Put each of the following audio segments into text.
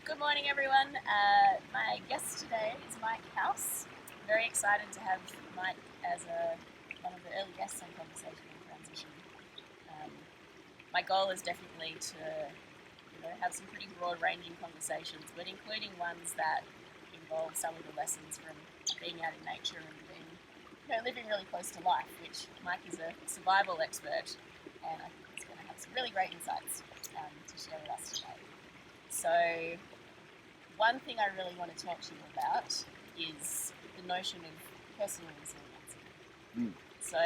Good morning, everyone. My guest today is Mike House. I'm very excited to have Mike as one of the early guests on Conversation and Transition. My goal is definitely to have some pretty broad-ranging conversations, but including ones that involve some of the lessons from being out in nature and being, living really close to life, which Mike is a survival expert, and I think he's going to have some really great insights to share with us today. So, one thing I really want to talk to you about is the notion of personal resilience. So,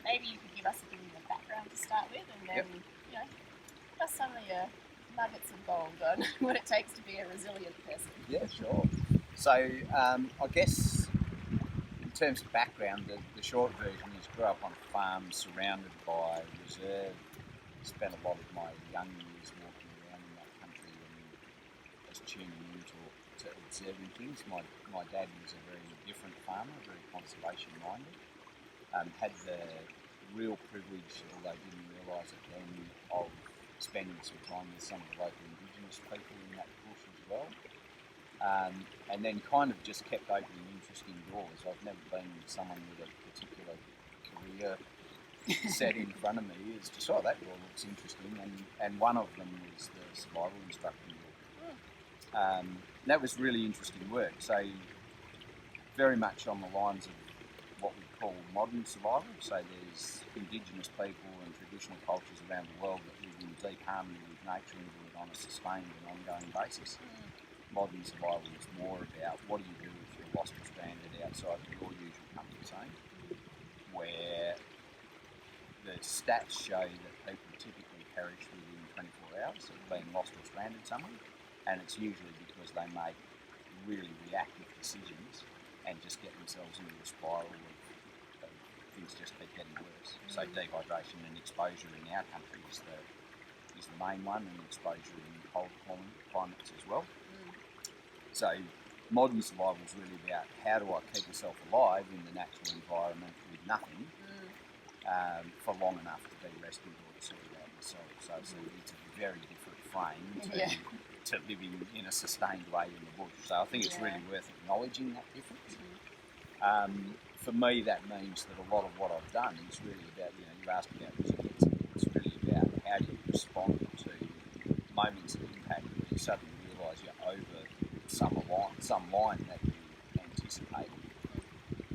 maybe you could give us a bit of a background to start with, and then, give us some of your nuggets of gold on what it takes to be a resilient person. Yeah, sure. So, I guess in terms of background, the short version is grew up on a farm surrounded by reserve. Spent a lot of my young years walking around in that country and just tuning into observing things. My dad was a very different farmer, very conservation minded. Had the real privilege, although didn't realise it then, of spending some time with some of the local Indigenous people in that bush as well. And then kind of just kept opening interesting doors. I've never been someone with a particular career set in front of me. It's just, that door looks interesting. And one of them was the survival instructor door. That was really interesting work. So very much on the lines of what we call modern survival. So there's Indigenous people and traditional cultures around the world that live in deep harmony with nature and do it on a sustained and ongoing basis. Modern survival is more about what do you do if you're lost or stranded outside of your usual comfort zone, where the stats show that people typically perish within 24 hours of being lost or stranded somewhere, and it's usually because they make really reactive decisions and just get themselves into a spiral of things just keep getting worse. So dehydration and exposure in our country is the main one, and exposure in cold climates as well. So modern survival is really about how do I keep myself alive in the natural environment with nothing for long enough to be rescued or to sort it out myself. So it's a very different frame to living in a sustained way in the bush. So I think it's really worth acknowledging that difference. For me, that means that a lot of what I've done is really about, you asked about resilience, it's really about how do you respond to moments of impact where you suddenly realise you're over some line that you anticipated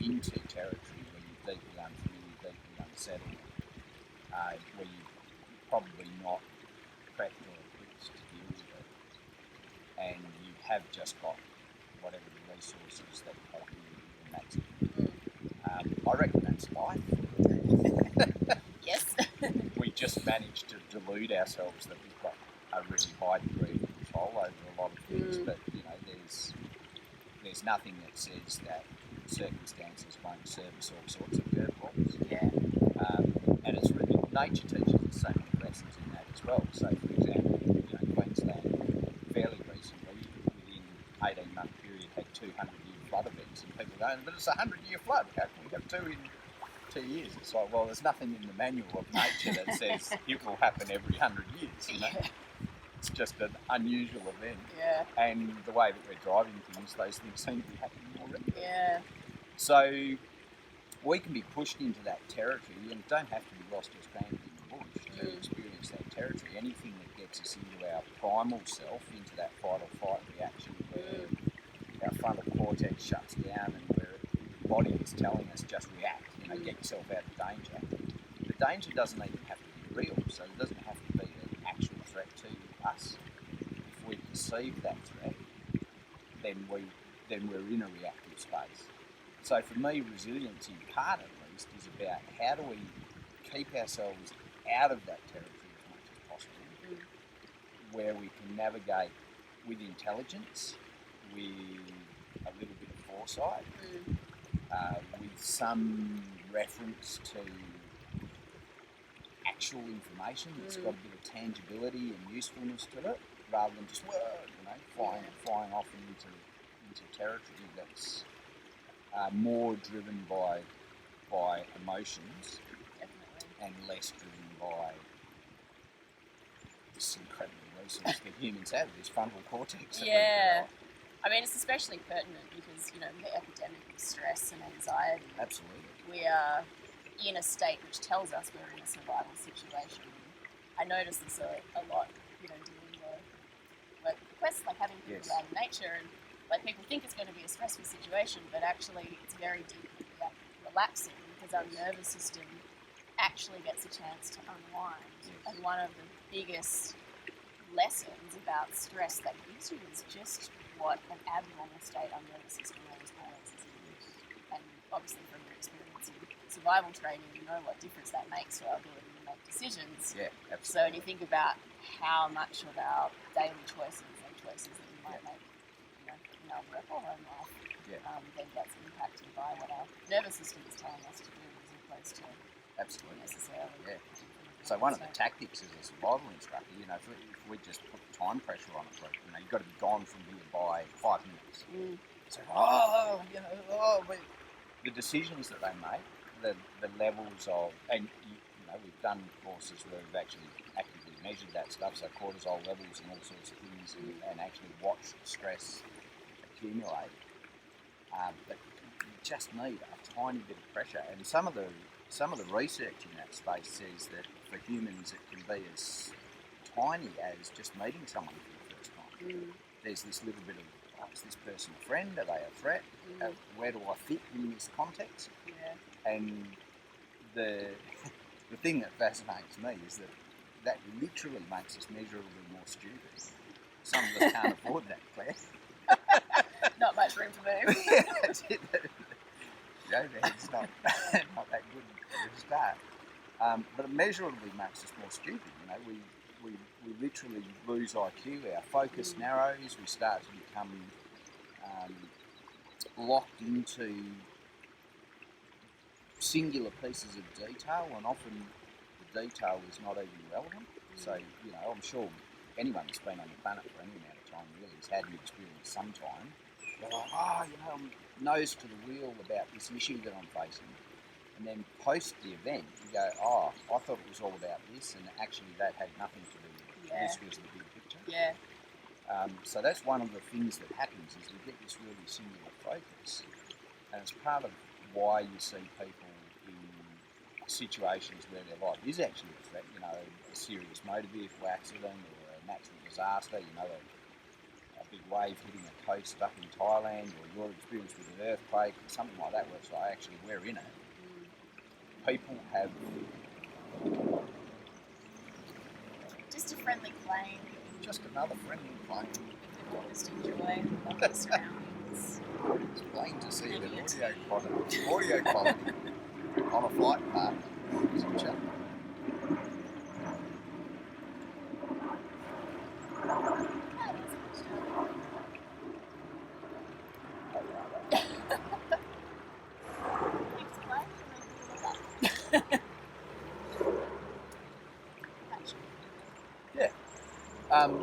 into territory where you're deeply unfamiliar, deeply unsettled, where you're probably not prepped or equipped to deal with it, and you have just got whatever the resources that you have in that's it. I reckon that's life. Yes. We just managed to delude ourselves that we've got a really high degree of control over a lot of things, but there's nothing that says that circumstances won't serve us all sorts of curveballs. And it's really, nature teaches us so many lessons in that as well. So, for example, Queensland fairly recently, within 18-month period, had 200-year flood events, and people go, but it's a 100-year flood. How can we have two in 2 years? It's like, well, there's nothing in the manual of nature that says it will happen every 100 years. It's just an unusual event. And the way that we're driving things, those things seem to be happening already. So we can be pushed into that territory, and don't have to be lost or stranded in the bush to experience that territory. Anything that gets us into our primal self, into that fight or flight reaction where our frontal cortex shuts down and where the body is telling us just react, get yourself out of danger. The danger doesn't even have to be real, so it doesn't have to be an actual threat to us. If we perceive that threat, then we're in a reactive space. So for me, resilience in part at least is about how do we keep ourselves out of that territory as much as possible, where we can navigate with intelligence, with a little bit of foresight, with some reference to actual information that's got a bit of tangibility and usefulness to it, rather than just flying off into territory that's more driven by emotions and less driven by this incredibly resource that humans have, this frontal cortex. That Yeah. I mean, it's especially pertinent because, you know, the epidemic of stress and anxiety. Absolutely. We are in a state which tells us we're in a survival situation. I notice this a lot, you know, doing the work with quests, like having people out in nature, and like people think it's going to be a stressful situation, but actually it's very deeply relaxing because our nervous system actually gets a chance to unwind. And one of the biggest lessons about stress that gives you is just what an abnormal state our nervous system always is in. And obviously from your experience in survival training, you know what difference that makes to our ability to make decisions. Yeah, absolutely. So when you think about how much of our daily choices and choices that we might make, you know, in our work or home life, then gets impacted by what our nervous system is telling us to do as opposed to necessarily. Yeah. So one of the tactics as a survival instructor, you know, if we just put time pressure on a group, you know, you've got to be gone from here by 5 minutes. So, the decisions that they make, the levels of, and you know, we've done courses where we've actually actively measured that stuff, so cortisol levels and all sorts of things, and actually watched stress accumulate. But you just need a tiny bit of pressure, and some of the research in that space says that for humans it can be as tiny as just meeting someone for the first time. There's this little bit of, is this person a friend? Are they a threat? Where do I fit in this context? And the thing that fascinates me is that literally makes us measurably more stupid. Some of us can't afford that, Claire. Not much room to move. That's it. The overhead's not that good at the start. But it measurably makes us more stupid. You know, we literally lose IQ, our focus narrows, we start to become locked into singular pieces of detail, and often the detail is not even relevant. So, you know, I'm sure anyone that's been on the planet for any amount of time really has had an experience sometime. They're like, you know, I'm nose to the wheel about this issue that I'm facing. And then post the event, you go, I thought it was all about this, and actually that had nothing to do with it. This was the big picture. So that's one of the things that happens is we get this really singular focus, and it's part of why you see people in situations where their life is actually a threat, you know, a serious motor vehicle accident or a natural disaster, you know, a big wave hitting a coast up in Thailand, or your experience with an earthquake or something like that where it's like, actually we're in it. People have just a friendly plane. Just another friendly plane. We can all just enjoy the surroundings. It's plain to see that audio quality on a flight path is a challenge.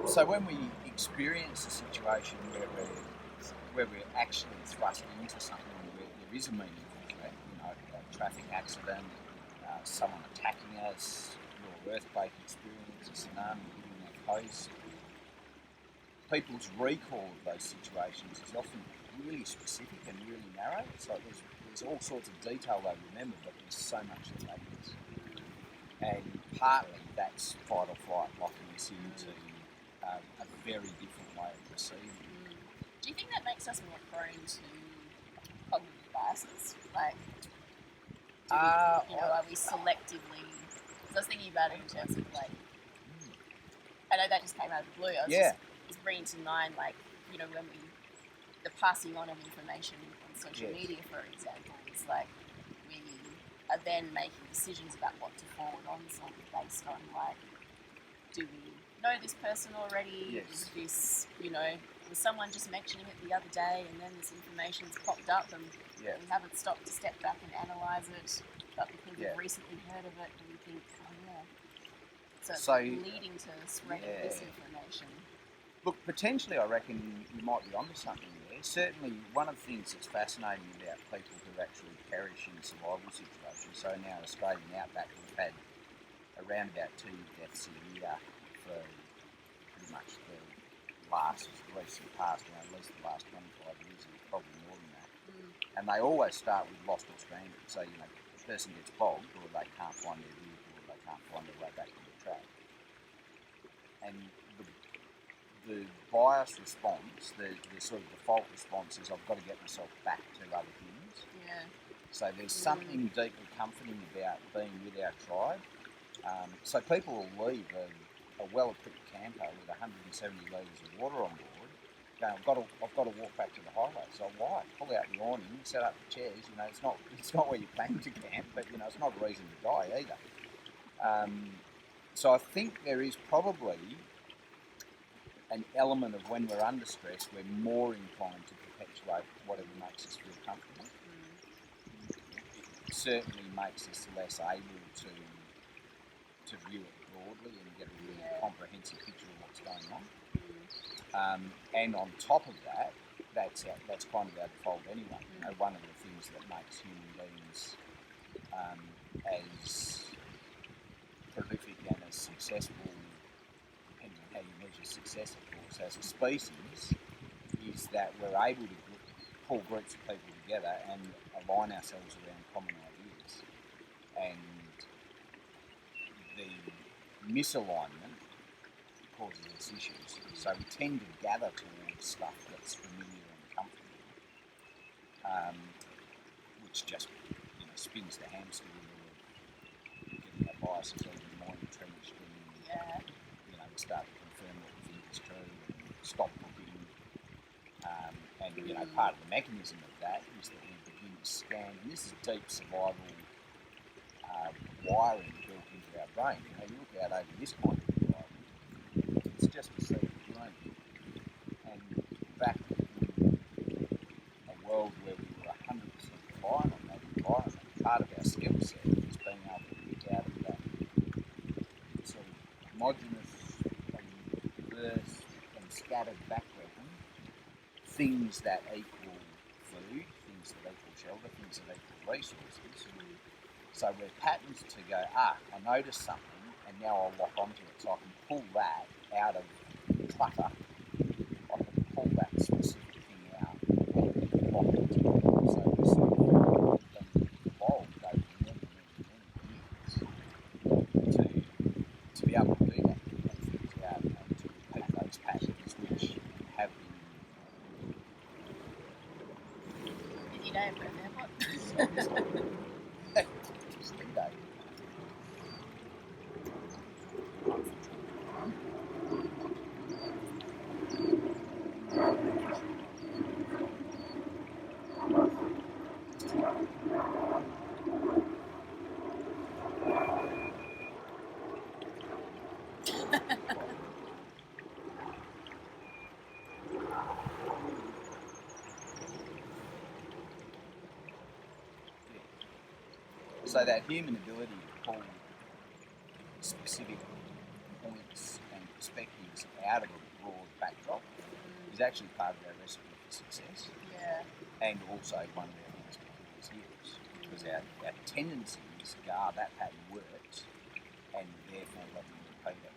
So when we experience a situation where we're actually thrust into something where there is a meaningful threat, you know, a traffic accident, someone attacking us, your earthquake experience, a tsunami hitting our coast, people's recall of those situations is often really specific and really narrow. So there's all sorts of detail they remember, but there's so much that they miss. And partly that's fight or flight locking us into a very different way of perceiving. Do you think that makes us more prone to cognitive biases? Like, are we selectively? Because I was thinking about it in terms of like, I know that just came out of the blue. I was just bringing to mind, like, you know, when the passing on of information on social media, for example, is like we are then making decisions about what to forward on something based on like, do we know this person already? Is this, you know, was someone just mentioning it the other day and then this information's popped up and we haven't stopped to step back and analyse it, but because we've recently heard of it and we think, so leading to spreading misinformation. Look, potentially I reckon you might be onto something there. Certainly one of the things that's fascinating about people who actually perish in survival situations, so in our Australian outback we've had around about 2 deaths a year for pretty much the recent past, at least the last 25 years, and probably more than that. And they always start with lost or stranded. So, the person gets bogged, or they can't find their vehicle, or they can't find their way back to the track. And the bias response, the sort of default response is, I've got to get myself back to other humans. Yeah. So there's something deeply comforting about being with our tribe. So people will leave a well-equipped camper with 170 litres of water on board, going, I've got to walk back to the highway. So why? Pull out the awning, set up the chairs. It's not where you're planning to camp, but it's not a reason to die either. So I think there is probably an element of when we're under stress, we're more inclined to perpetuate whatever makes us feel comfortable. It certainly makes us less able to view it broadly and get a really comprehensive picture of what's going on. And on top of that, that's kind of our default anyway. One of the things that makes human beings as prolific and as successful, depending on how you measure success, of course, as a species, is that we're able to pull groups of people together and align ourselves around common ideas. And the misalignment causes us issues. So we tend to gather towards stuff that's familiar and comfortable, which just spins the hamster wheel of getting our biases even more entrenched, and we start to confirm what we think is true and stop looking. And part of the mechanism of that is that we begin to scan, and this is deep survival wiring built into our brain. You look out over this kind of environment, it's just a sea of green. And back in a world where we were 100% reliant on that environment, part of our skill set is being able to pick out of that sort of homogenous and diverse and scattered background things that equal food, things that equal shelter, things that equal resources. So we're patterns to go, I noticed something, and now I'll lock onto it. So I can pull that out of clutter. I can pull that specific thing out and lock into it. So this sort of thing evolved over many years to be able to do that, to pull things out and to repeat those patterns which have been. Busy day for an airport. So that human ability to pull specific points and perspectives out of a broad backdrop is actually part of our recipe for success. Yeah. And also one of our biggest Achilles heels, because our tendencies go, that pattern works, and therefore let me repeat it.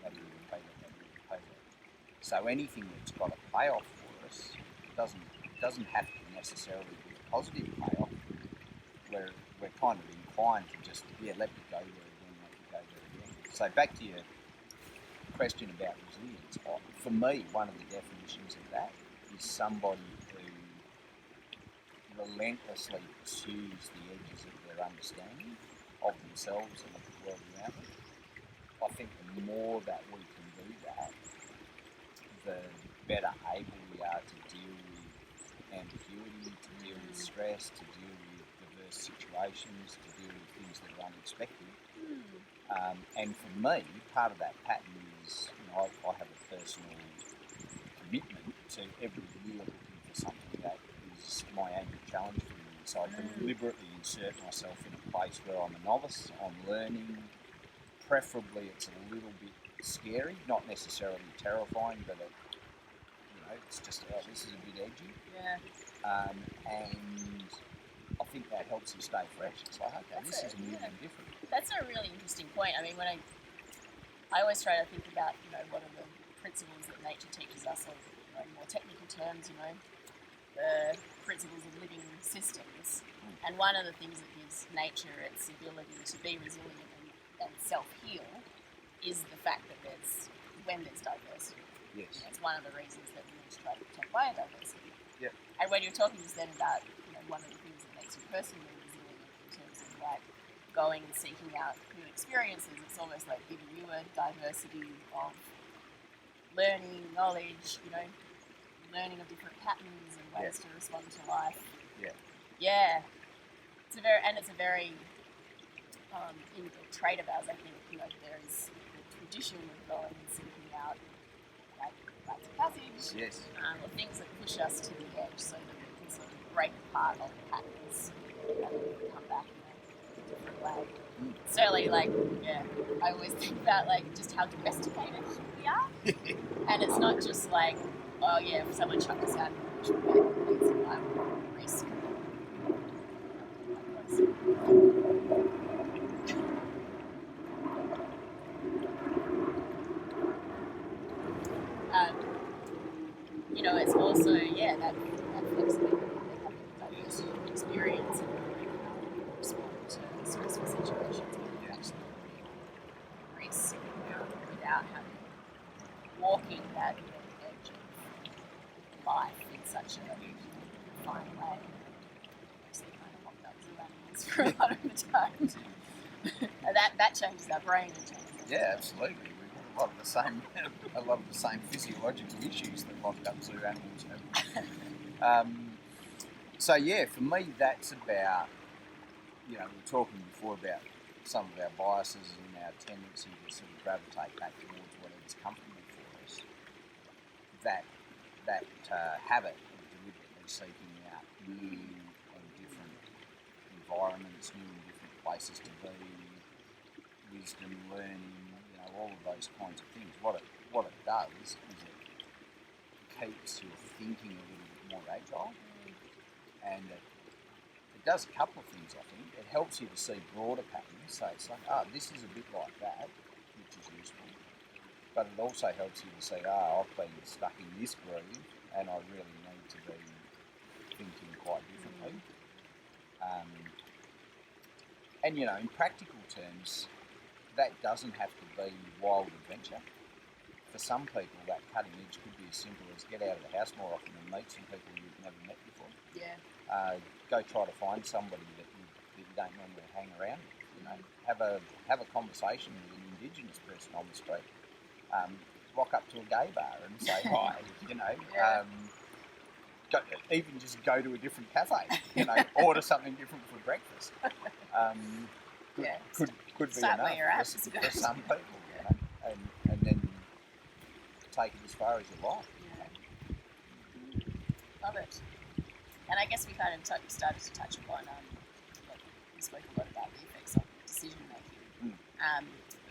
So anything that's got a payoff for us doesn't have to necessarily be a positive payoff. We're kind of inclined to just, let me go there again. So back to your question about resilience. For me, one of the definitions of that is somebody who relentlessly pursues the edges of their understanding of themselves and of the world around them. I think the more that we can do that, the better able we are to deal with ambiguity, to deal with stress, to deal with diverse situations, to deal with things that are unexpected. And for me, part of that pattern is, I have a personal commitment to every year looking for something that is my annual challenge for me. So I deliberately insert myself in a place where I'm a novice, I'm learning. Preferably it's a little bit scary, not necessarily terrifying, but it's just, this is a bit edgy. Yeah. And I think that helps you stay fresh. It's like, okay, this is new and different. That's a really interesting point. I mean, when I always try to think about, what are the principles that nature teaches us of, in more technical terms, the principles of living systems. And one of the things that gives nature its ability to be resilient and self-heal is the fact that when there's diversity. Yes. It's one of the reasons that we need to try to protect biodiversity. Yeah. And when you're talking just then about, one of the things that makes you personally resilient in terms of like going and seeking out new experiences, it's almost like giving you a diversity of learning, knowledge, learning of different patterns and ways to respond to life. Yeah. Yeah. It's a very inbuilt trait of ours. I think, there is the tradition of going and seeking out like rites of passage, Yes. or things that push us to the edge so that we can sort of break apart old patterns and then come back in a different way. Certainly, I always think about just how domesticated we are, and it's not just like, oh yeah, if someone chuck us out in the bush, we're at survival risk. It's also that flexibility that having diversity of experience and knowing how to respond to stressful situations where you actually risk without having walking that edge of life in such a fine way. Actually kind of locked up as animals for a lot of the time. And that changes our brain and changes our Yeah, absolutely. We've got a lot of the same physiological issues that locked up zoo animals have. So for me, that's about, we were talking before about some of our biases and our tendency to sort of gravitate back towards whatever's comfortable for us. That habit of deliberately seeking out new and different environments, new and different places to be, wisdom, learning, all of those kinds of things. What it does is it keeps your thinking a little bit more agile, and it does a couple of things. I think it helps you to see broader patterns. So it's like, this is a bit like that, which is useful. But it also helps you to see, I've been stuck in this groove, and I really need to be thinking quite differently. And in practical terms, that doesn't have to be wild adventure. For some people, that cutting edge could be as simple as get out of the house more often and meet some people you've never met before. Yeah. Go try to find somebody that you don't normally hang around with. Have a conversation with an Indigenous person on the street. Rock up to a gay bar and say hi. Even just go to a different cafe. Order something different for breakfast. Could be Start enough where you're at, for some people, and then take it as far as you like. Love it. And I guess we kind of started to touch upon, we spoke a lot about the effects of decision making.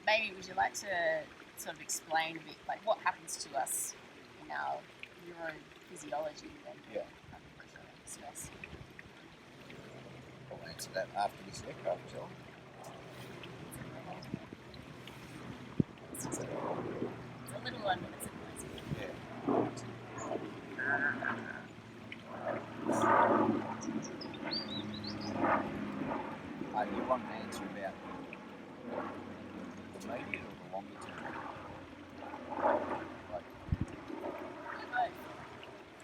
Maybe would you like to sort of explain a bit, what happens to us in our neurophysiology when we're under pressure and stress? I'll answer that after this aircraft, John. It's a little one, but it's a noisy. Yeah. You want an answer about the immediate or the longer term?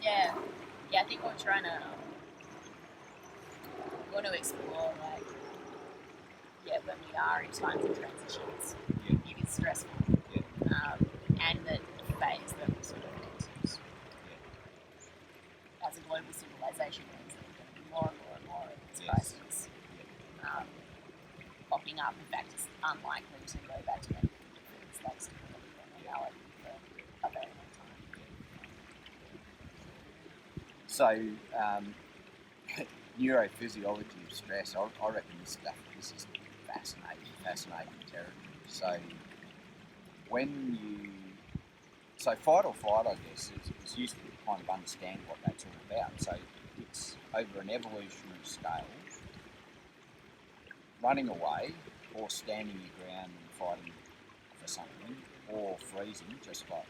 Yeah, I think we're trying to want to explore when we are in times of transitions, it is stressful, and the phase that we sort of entered as a global civilization means that we're going to be more and more of these crises popping up. In fact, it's unlikely to go back to any state stability or normality for a very long time. So, neurophysiology of stress, I reckon this is fascinating territory. So, fight or flight, I guess, is useful to kind of understand what that's all about. So, it's over an evolutionary scale, running away or standing your ground and fighting for something, or freezing, just like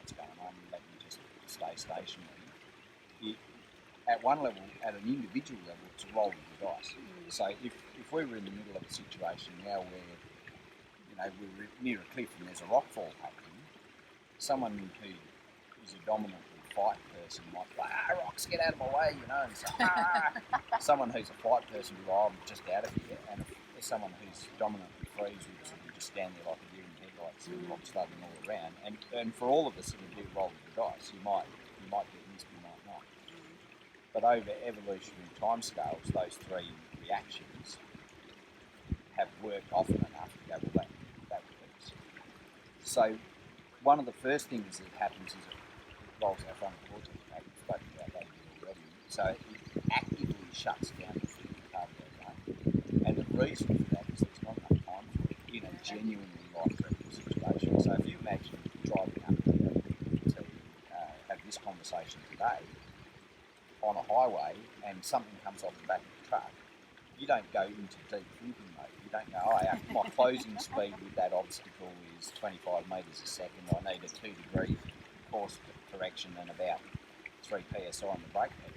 what's going on, let me just stay stationary. At one level, at an individual level, it's a roll of the dice. So if we were in the middle of a situation now where, we're near a cliff and there's a rock fall happening, someone who is a dominantly fight person might go, rocks, get out of my way, and so, Someone who's a fight person will go, I'm just out of here. And if someone who's dominantly freeze would sort of just stand there like a deer in the headlights and rocks slugging all around. And for all of us, it would be a roll of the dice. You might get missed, you might not. But over evolutionary timescales, those three reactions have worked often enough to go, well, that works. So one of the first things that happens is it rolls our frontal cortex back. We've spoken about that already. So it actively shuts down the thinking part of our brain. And the reason for that is there's not enough time for it in a genuinely life-threatening situation. So if you imagine driving up here to have this conversation today, on a highway and something comes off the back of the truck, you don't go into deep thinking mode. You don't go, my closing speed with that obstacle is 25 metres a second. I need a 2 degree course correction and about 3 psi on the brake pedal.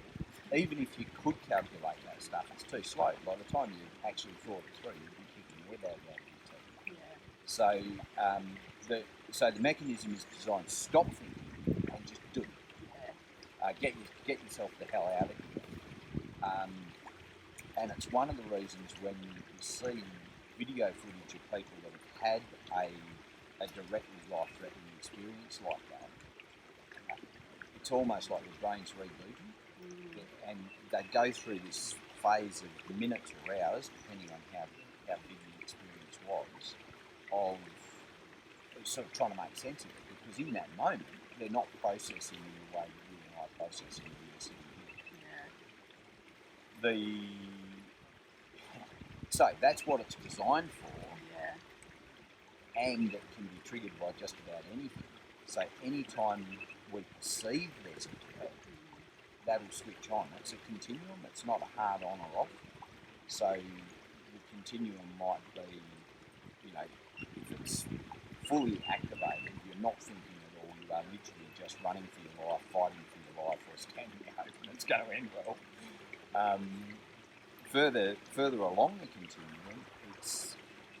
Even if you could calculate that stuff, it's too slow. By the time you actually thought it through, you'd be kicking your head out of your teeth. So the mechanism is designed to stop thinking and just do it. Get yourself the hell out of here. And it's one of the reasons when you see video footage of people that have had a directly life-threatening experience like that, it's almost like their brain's rebooting. And they go through this phase of minutes or hours, depending on how big the experience was, of sort of trying to make sense of it. Because in that moment, they're not processing in the way that you and I processing when you're sitting here. So that's what it's designed for, and it can be triggered by just about anything. So anytime we perceive there's a threat, that'll switch on. It's a continuum. It's not a hard on or off. So the continuum might be, if it's fully activated, you're not thinking at all. You are literally just running for your life, fighting for your life, or standing out, and it's going to end well. Further along the continuum,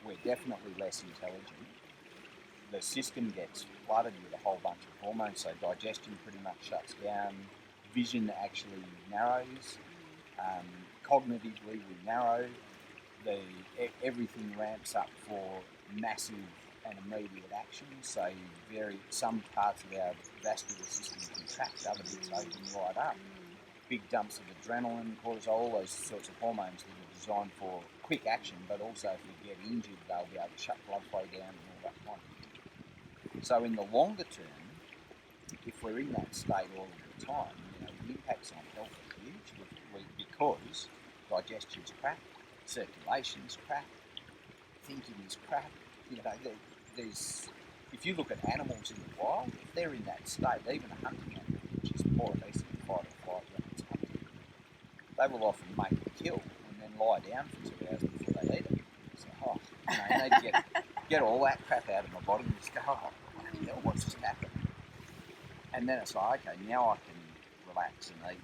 we're definitely less intelligent. The system gets flooded with a whole bunch of hormones, so digestion pretty much shuts down. Vision actually narrows. Cognitively, we narrow. Everything ramps up for massive and immediate action. So some parts of our vascular system contract, other bits open right up. Big dumps of adrenaline, cortisol, all those sorts of hormones that are designed for quick action, but also if we get injured, they'll be able to shut blood flow down and all that kind of thing. So in the longer term, if we're in that state all of the time, the impacts on health are huge because digestion's crap, circulation's crap, thinking is crap. If you look at animals in the wild, if they're in that state, even a hunting animal, which is more or less in fight or flight when it's hunting, they will often make a kill and then lie down for 2 hours before they eat it. So, I need to get all that crap out of my body and just go, what's just happened? And then it's like, okay, now I can relax and eat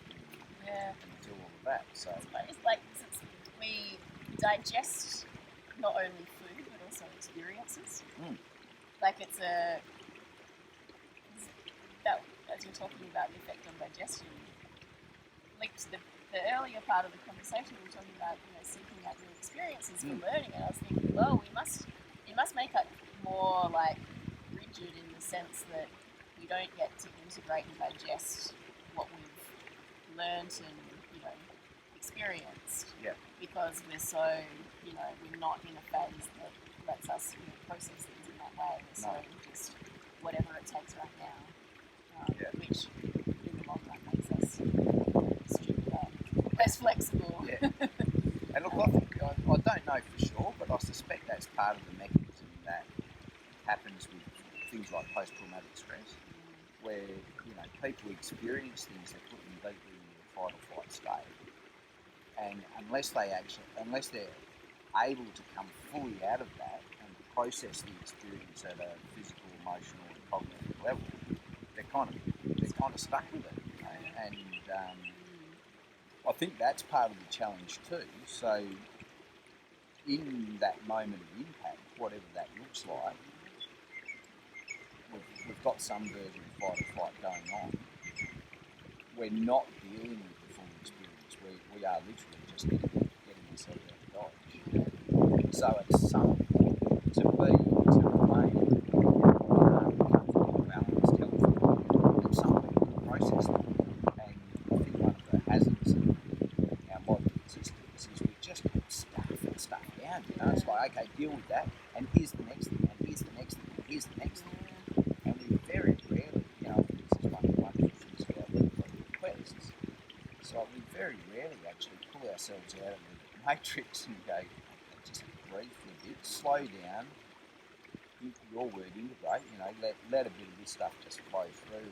and do all of that. So it's like we digest not only food but also experiences. Like that, as you're talking about the effect on digestion, linked to the earlier part of the conversation, we were talking about seeking out new experiences for learning, and I was thinking, well, we must make it more like rigid in the sense that we don't get to integrate and digest what we've learned and experienced, because we're so we're not in a phase that lets us process things in that way. We're so just whatever it takes right now, which in the long run makes us stupider, less flexible. And look, I don't know for sure, but I suspect that's part of the mechanism that happens with things like post-traumatic stress, where people experience things that put them deeply in a fight or flight state, and unless they're able to come fully out of that and process the experience at a physical, emotional, and cognitive level, they're they're kind of stuck with it, you know? And I think that's part of the challenge too. So in that moment of impact, whatever that looks like, we've got some version of fight or flight going on. We're not dealing with the full experience. We are literally just getting ourselves out of dodge. So at some point, to remain comfortable, balanced, healthy, it's something to process that. And I think one of the hazards of our modern existence is we just stuff down. You know, it's like, okay, deal with that, and here's the next thing, and here's the next thing, and here's the next thing. And we very rarely, you know, this is one of the wonderful things about requests. So we very rarely actually pull ourselves out of the matrix and go, just breathe for a bit, slow down, your word, integrate, you know, let a bit of this stuff just flow through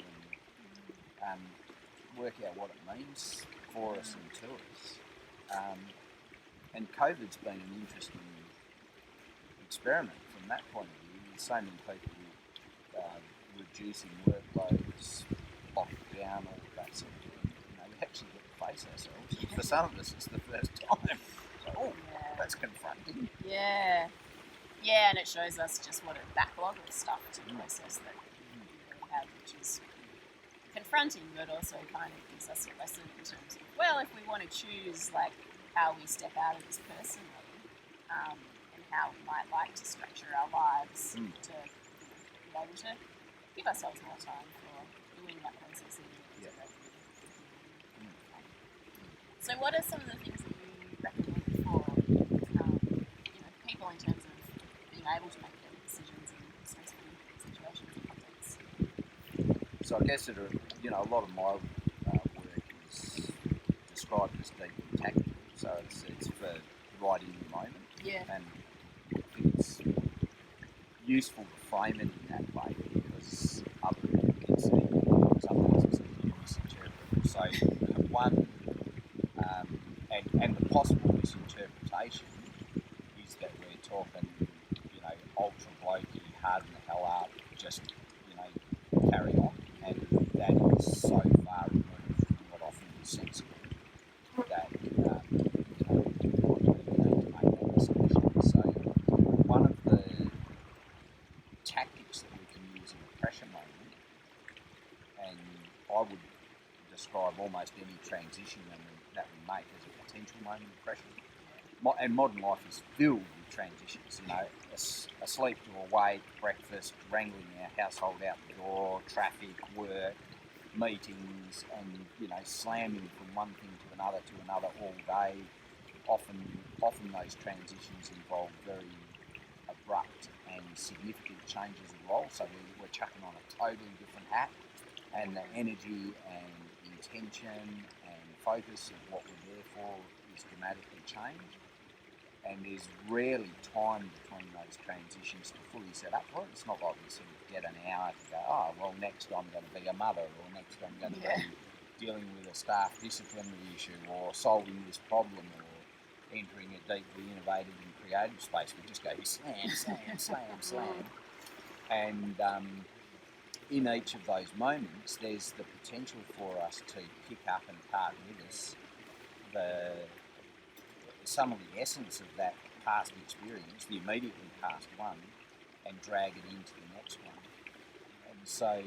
and work out what it means for us and to us. And COVID's been an interesting experiment from that point of view. With so many people reducing workloads, locked down, all of that sort of thing. You know, we actually get to face ourselves. For some of us, it's the first time. So, that's confronting. Yeah. Yeah, and it shows us just what a backlog of stuff to process that we have, which is confronting, but also kind of gives us a lesson in terms of, well, if we want to choose like how we step out of this personally, and how we might like to structure our lives to be able to give ourselves more time for doing that processing. So what are some of the things that you recommend for people in terms of being able to make better decisions in stressful situations and contexts? So I guess a lot of my work is described as deeply tactical. So it's for right in the moment. Yeah. And I think it's useful to frame it in that way because other people can see it, otherwise it's misinterpreted. So one, and the possible misinterpretation is that we're talking, ultra blokey, harden the hell up, just, carry on. And that is so far removed from what often is sensible that, we need to make that distinction. So one of the tactics that we can use in a pressure moment, and I would describe almost any transition that we make as a potential moment of pressure. And modern life is filled with transitions, asleep to awake, breakfast, wrangling our household out the door, traffic, work, meetings, and, slamming from one thing to another all day. Often those transitions involve very abrupt and significant changes of role, so we're chucking on a totally different hat, and the energy and intention and focus of what we're there for is dramatically changed. And there's rarely time between those transitions to fully set up for it. It's not like we sort of get an hour to go, next I'm going to be a mother, or next I'm going to be dealing with a staff disciplinary issue, or solving this problem, or entering a deeply innovative and creative space. We just go slam. And in each of those moments, there's the potential for us to pick up and part with us some of the essence of that past experience, the immediately past one, and drag it into the next one. And so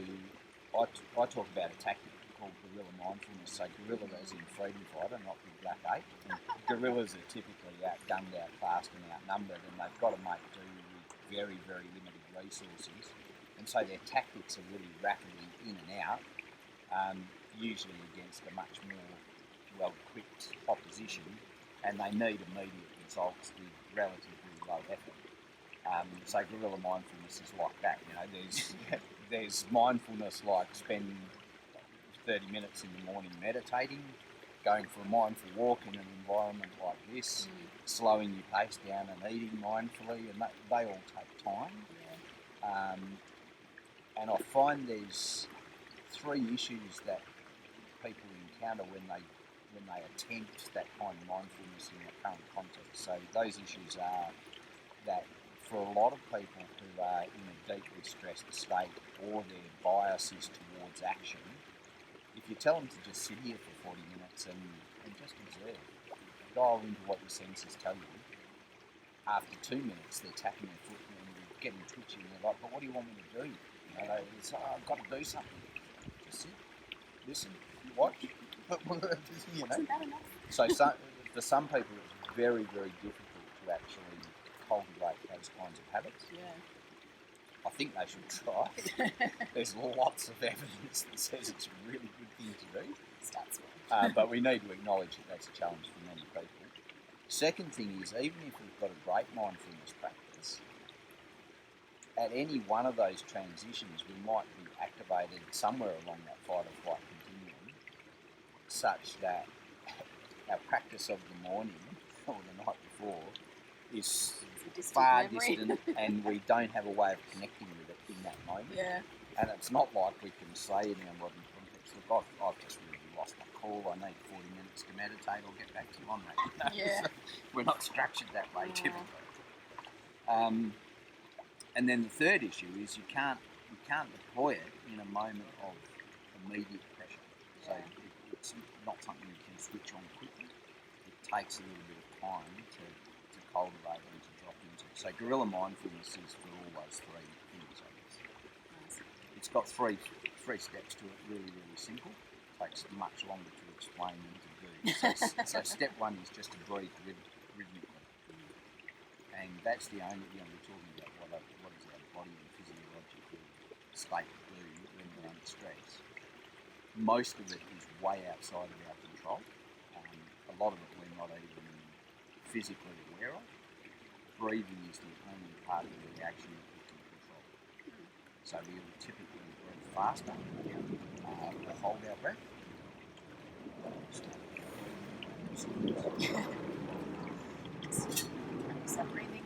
I talk about a tactic called guerilla mindfulness. So guerilla as in freedom fighter, not the black ape. And gorillas are typically outgunned, outclassed and outnumbered, and they've got to make do with very, very limited resources. And so their tactics are really rapidly in and out, usually against a much more well-equipped opposition, and they need immediate results with relatively low effort. So guerilla mindfulness is like that. There's mindfulness like spend 30 minutes in the morning meditating, going for a mindful walk in an environment like this, slowing your pace down and eating mindfully, and they all take time. And I find there's three issues that people encounter when they attempt that kind of mindfulness in the current context. So those issues are that for a lot of people who are in a deeply stressed state or their bias is towards action, if you tell them to just sit here for 40 minutes and just observe, dial into what your senses tell you, after 2 minutes they're tapping their foot and they're getting twitchy and they're like, but what do you want me to do? You know, it's, I've got to do something. Just sit, listen, watch. You know? Isn't that enough? So for some people it's very, very difficult to actually cultivate those kinds of habits. Yeah. I think they should try. There's lots of evidence that says it's a really good thing to do. Start small. But we need to acknowledge that that's a challenge for many people. Second thing is, even if we've got a great mindfulness practice, at any one of those transitions we might be activated somewhere along that fight or flight continuum, such that our practice of the morning or the night before is far distant and we don't have a way of connecting with it in that moment. Yeah. And it's not like we can say in our modern context, look, I've just really lost my call, I need 40 minutes to meditate, I'll get back to you on that. You know? Yeah. So we're not structured that way typically. And then the third issue is you can't deploy it in a moment of immediate pressure. So it's not something you can switch on quickly. It takes a little bit of time to cultivate and to drop into. So guerilla mindfulness is for all those three things, I guess. Nice. It's got three steps to it, really, really simple. Takes much longer to explain than to do. So step one is just to breathe rhythmically. And that's the only, we're talking about what is our body and physiological state do when we're under stress. Most of it is way outside of our control. A lot of it we're not even physically aware of. Breathing is the only part of the reaction that we can control. So we'll typically breathe faster, we'll hold our breath. Stop breathing.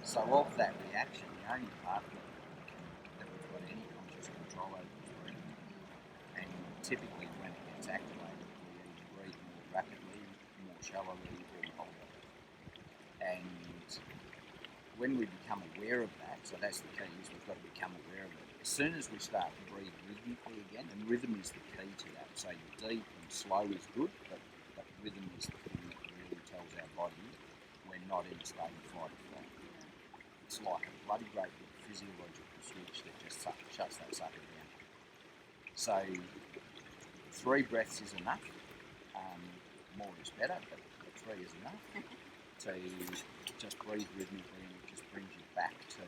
So of that reaction, the only part of it that we've got any conscious control over is breathing. And typically when it gets activated, we either breathe more rapidly, more shallowly, or hold it. And when we become aware of that, so that's the key, is we've got to become aware of it. As soon as we start to breathe rhythmically again, and rhythm is the key to that. So deep and slow is good, but rhythm is the thing that really tells our body we're not in a state of fight or flight. It's like a bloody great big physiological switch that just shuts that sucker down. So 3 breaths is enough. More is better, but 3 is enough to just breathe rhythmically, and it just brings you back to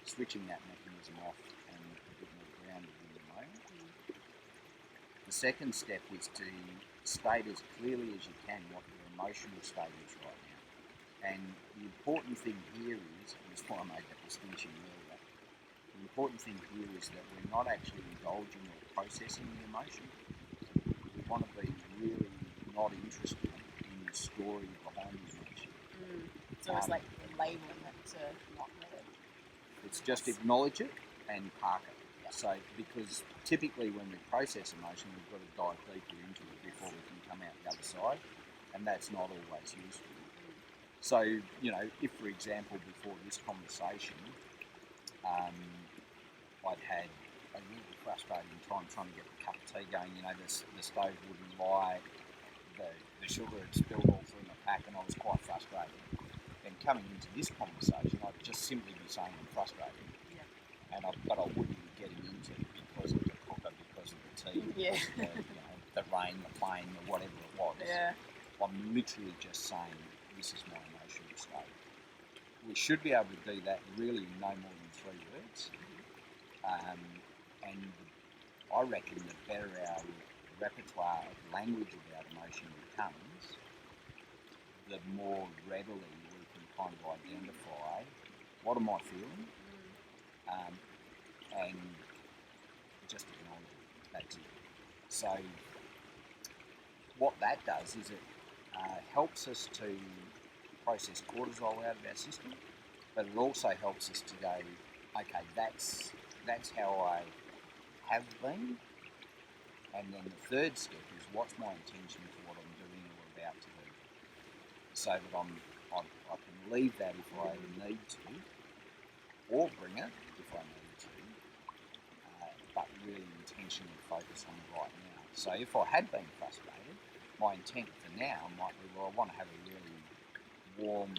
switching that mechanism off and a bit more grounded in the moment. The second step is to state as clearly as you can what your emotional state is right now. And the important thing here is, and that's why I made that distinction earlier, the important thing here is that we're not actually indulging or processing the emotion. We want to be really not interested in the story behind the emotion. It's almost like labelling it to not really. It's just acknowledge it and park it. Yeah. So, because typically when we process emotion, we've got to dive deeper into it before we can come out the other side, and that's not always useful. So, if, for example, before this conversation, I'd had a really frustrating time trying to get the cup of tea going. The stove wouldn't light, the sugar had spilled all through my pack, and I was quite frustrated. And coming into this conversation, I'd just simply be saying I'm frustrated. Yeah. But I wouldn't be getting into it because of the cooker, because of the tea, because of the rain, the plane, or whatever it was. Yeah. I'm literally just saying, this is my emotional state. We should be able to do that really in no more than 3 words. And I reckon the better our repertoire of language about emotion becomes, the more readily we can kind of identify what am I feeling and just acknowledge it. That's it. So what that does is it helps us to process cortisol out of our system, but it also helps us to go, okay, that's how I have been, and then the third step is what's my intention for what I'm doing or about to do, so that I can leave that if I need to, or bring it if I need to, but really intentionally focus on it right now. So if I had been frustrated, my intent for now might be, well, I want to have a really warm,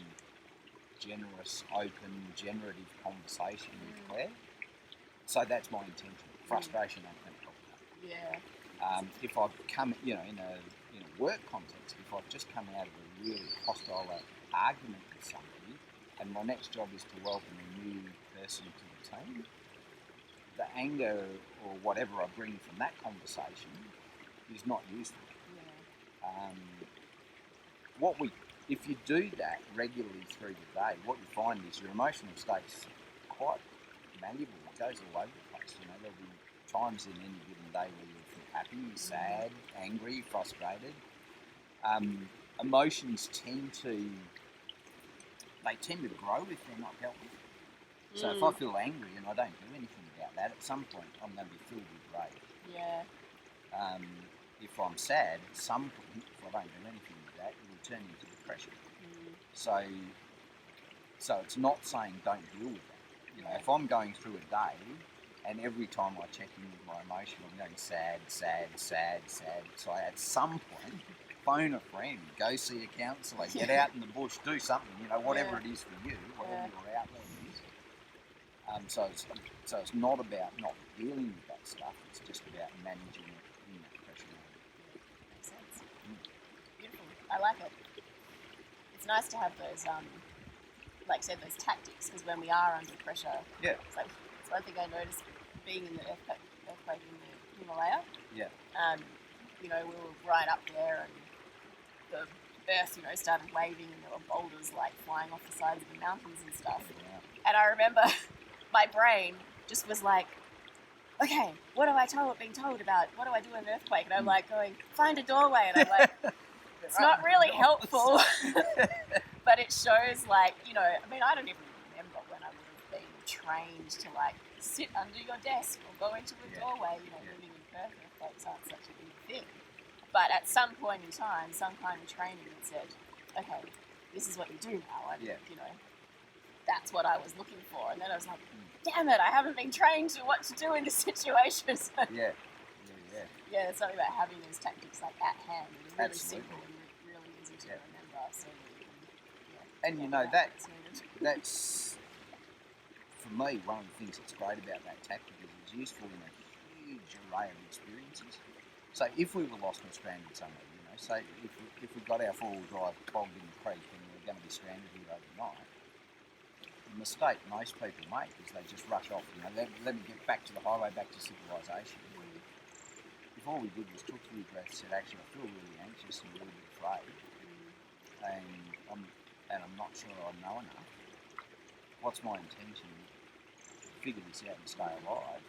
generous, open, generative conversation with Claire. So that's my intention. Frustration ain't going to help that. Yeah. If I've come, in a work context, if I've just come out of a really hostile argument with somebody, and my next job is to welcome a new person to the team, the anger or whatever I bring from that conversation is not useful. Yeah. If you do that regularly through the day, what you find is your emotional state's quite malleable. It goes all over the place. There'll be times in any given day where you'll feel happy, sad, angry, frustrated. Emotions tend to grow if they're not dealt with. So if I feel angry and I don't do anything about that, at some point I'm going to be filled with rage. Yeah. If I'm sad, at some point, if I don't do anything with that, it will turn into depression. So it's not saying don't deal with that. If I'm going through a day and every time I check in with my emotion, I'm going sad, sad, sad, sad. So at some point, phone a friend, go see a counsellor, get out in the bush, do something, whatever it is for you, whatever your outlet is. So it's not about not dealing with that stuff, it's just about managing it in that pressure moment. Makes sense. Beautiful. I like it. It's nice to have those, like I said, those tactics, because when we are under pressure, it's one thing I noticed being in the earthquake in the Himalaya. Yeah. We were right up there, and the earth, started waving, and there were boulders like flying off the sides of the mountains and stuff. Yeah. And I remember my brain just was like, okay, what am I being told about? What do I do in an earthquake? And I'm like going, find a doorway. And I'm like, it's not really helpful. But it shows I don't even remember when I would have been trained to sit under your desk or go into a doorway. Living in Perth, earthquakes aren't such a big thing. But at some point in time, some kind of training that said, okay, this is what you do now. And, that's what I was looking for. And then I was like, damn it, I haven't been trained to what to do in this situation. So, Yeah, there's something about having these tactics at hand. It's really Absolutely. simple and really easy to remember. So that's, for me, one of the things that's great about that tactic is it's useful in a huge array of experiences. So if we were lost or stranded somewhere, say if we got our four-wheel drive clogged in the creek and we're going to be stranded here overnight, the mistake most people make is they just rush off, let me get back to the highway, back to civilization. If all we did was took 3 breaths, said, actually, I feel really anxious and a little bit afraid, and I'm not sure I know enough. What's my intention? Figure this out and stay alive.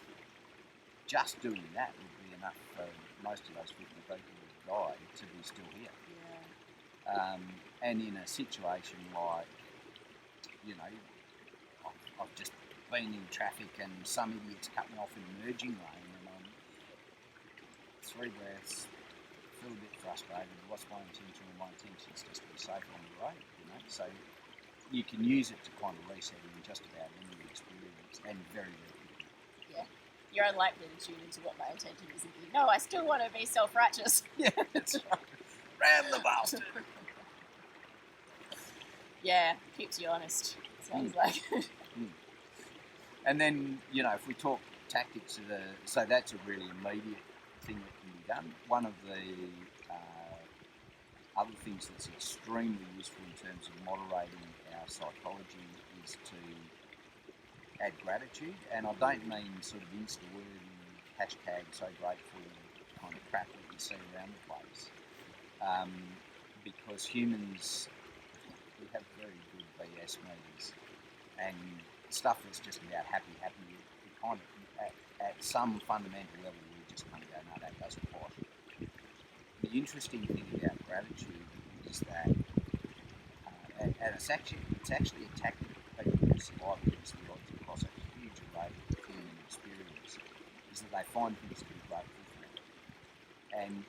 Just doing that would be enough for most of those 50 people who died to be still here. And in a situation like, I've just been in traffic and some idiot's cut me off in a merging lane, and I'm 3 breaths, feel a bit frustrated. What's my intention? Well, my intention is just to be safe on the road, So you can use it to kind of reset in just about any experience, and very, very quickly. Yeah. You're unlikely to tune into what my intention is and think, no, I still want to be self-righteous. Yeah, that's right. Ram the bastard. Yeah, keeps you honest, sounds like. And then, if we talk tactics, so that's a really immediate thing that can be done. One of the other things that's extremely useful in terms of moderating our psychology is to add gratitude. And I don't mean sort of Insta-worthy, hashtag so grateful kind of crap that you see around the place. Because humans, we have very good BS meters. And stuff that's just about happy, you kind of, at some fundamental level, we just kind of go, no, that doesn't quite. The interesting thing about gratitude is that, and it's actually a tactic that people who survive physiology across a huge array of human experience, is that they find things to be grateful for. And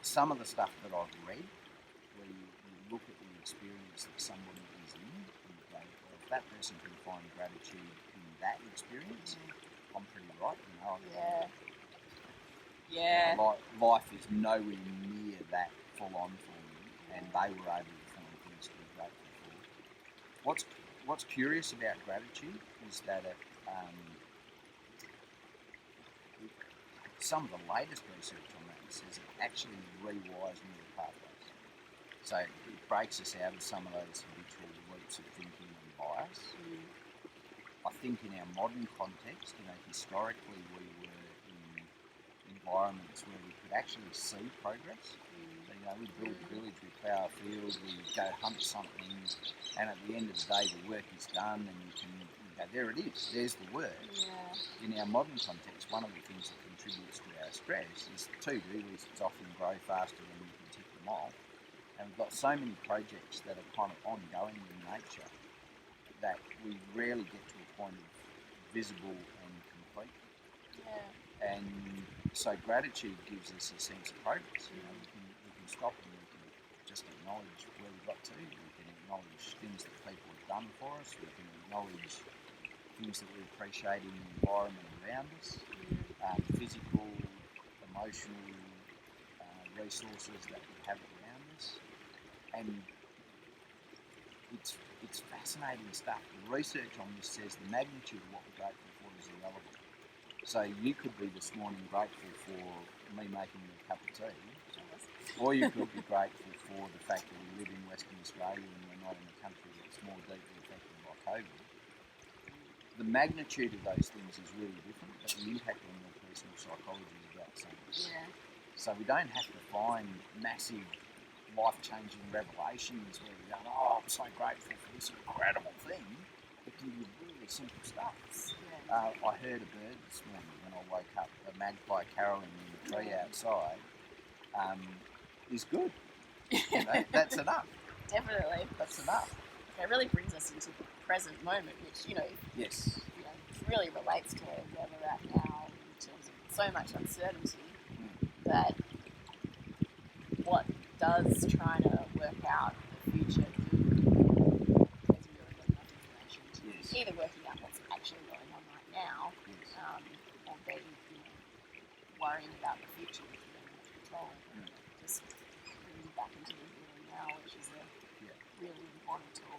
some of the stuff that I've read, where you look at the experience that somebody is in, and you go, well, if that person can find gratitude in that experience, I'm pretty right, you know. Yeah. Life is nowhere near that full on for me, and they were able to find things to be grateful for. What's curious about gratitude is that some of the latest research on that says it actually rewires neural pathways. So it breaks us out of some of those habitual loops of thinking and bias. I think in our modern context, you know, historically we were in environments where we could actually see progress. So, you know, we'd build a village, we'd plough a field, we'd go hunt something, and at the end of the day the work is done and you go, there it is, there's the work. Yeah. In our modern context, one of the things that contributes to our stress is the to-do lists often grow faster than you can tick them off. And we've got so many projects that are kind of ongoing in nature that we rarely get to a point of visible and complete. Yeah. And so gratitude gives us a sense of progress. You know, we can stop and we can just acknowledge where we got to. We can acknowledge things that people have done for us. We can acknowledge things that we appreciate in the environment around us, physical, emotional resources that we have around us. And it's fascinating stuff. The research on this says the magnitude of what we're grateful for is irrelevant. So you could be this morning grateful for me making you a cup of tea, or you could be grateful for the fact that we live in Western Australia and we're not in a country that's more deeply affected by COVID. The magnitude of those things is really different, but the impact on your personal psychology is about the same. Yeah. So we don't have to find massive life-changing revelations where we go, oh, I'm so grateful for this incredible thing. It can be really simple stuff. Yeah. I heard a bird this morning when I woke up, a magpie caroling in the tree outside, is good. You know, that's enough. Definitely. That's enough. It really brings us into the present moment, which, you know, Yes. you know, really relates to where we're at now in terms of so much uncertainty that what does trying to work out the future do because we already got enough information to either working out what's actually going on right now, or be, you know, worrying about the future which we don't have control over. Just bringing back into the here and now, which is a really important tool.